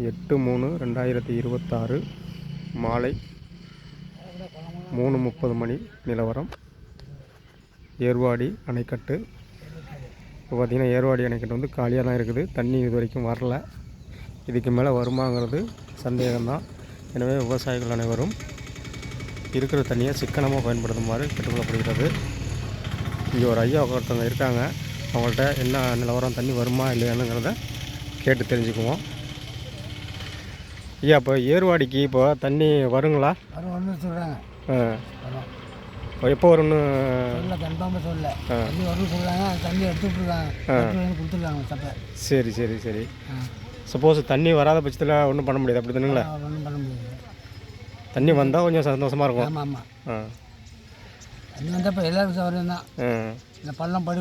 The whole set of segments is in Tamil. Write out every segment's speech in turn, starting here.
8/3/2026 மாலை 3:30 மணி நிலவரம். ஏர்வாடி அணைக்கட்டு. இப்போ பார்த்திங்கன்னா ஏர்வாடி அணைக்கட்டு வந்து காலியாக தான் இருக்குது. தண்ணி இது வரைக்கும் வரல. இதுக்கு மேலே வருமாங்கிறது சந்தேகம்தான். எனவே விவசாயிகள் அனைவரும் இருக்கிற தண்ணியை சிக்கனமாக பயன்படுத்துமாறு கேட்டுக்கொள்ளப்படுகிறது. இங்கே ஒரு ஐயா ஒருத்தவங்க இருக்காங்க. அவங்கள்ட்ட என்ன நிலவரம், தண்ணி வருமா இல்லையானுங்கிறத கேட்டு தெரிஞ்சுக்குவோம். ஐயா, இப்போ ஏர்வாடிக்கு இப்போ தண்ணி வருங்களா? வரும்னு சொல்கிறாங்க. எப்போ வரும்னு சொல்ல கன்ஃபார்மாக சொல்ல. தண்ணி வரும்னு சொல்கிறாங்க. தண்ணி எடுத்துட்ருக்காங்க, கொடுத்துருக்காங்க சப்பை. சரி சரி சரி. சப்போஸ் தண்ணி வராத பட்சத்தில் ஒன்றும் பண்ண முடியாது, அப்படி தானுங்களா? ஒன்றும் பண்ண முடியாது. தண்ணி வந்தால் கொஞ்சம் சந்தோஷமாக இருக்கும். ஆமாம் ஆமாம். தண்ணி வந்தால் இப்போ எல்லாருக்கும் சௌகரியம் தான். இந்த பள்ளம் படி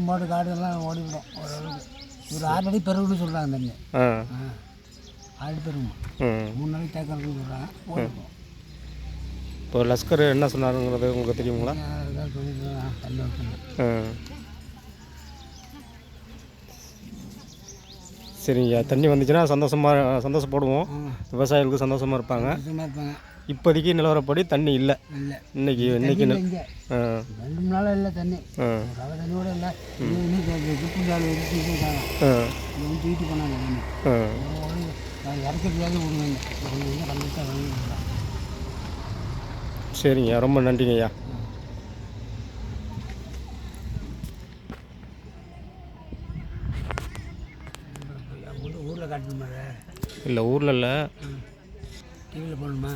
மோடு காடு எல்லாம் ஓடிவிடும் ஓரளவுக்கு. ஒரு 6 அடி பெருகுன்னு சொல்கிறாங்க தண்ணி. 6 அடி பெருகுமா, 3 நாளைக்கு தேக்கிறதுன்னு சொல்கிறாங்க. ஓடிடும். இப்போ லஸ்கர் என்ன சொன்னாருங்கிறது உங்களுக்கு தெரியுங்களா? தண்ணி வைக்கணும். சரிங்க. தண்ணி வந்துச்சுன்னா சந்தோஷப்படுவோம். விவசாயிகளுக்கு சந்தோஷமாக இருப்பாங்க. இப்போதைக்கு நிலவரப்படி தண்ணி இல்லை. இன்னைக்கு 2 நாளாக இல்லை தண்ணி. தண்ணியோட இல்லை. தூக்கிட்டு போனாங்க தண்ணி இறக்கிறதுக்காக விடுவாங்க. சரிங்க, ரொம்ப நன்றிங்க ஐயா. ஊரில் காட்டணுமா? இல்லை, ஊரில் இல்லை, டிவியில் போடணுமா?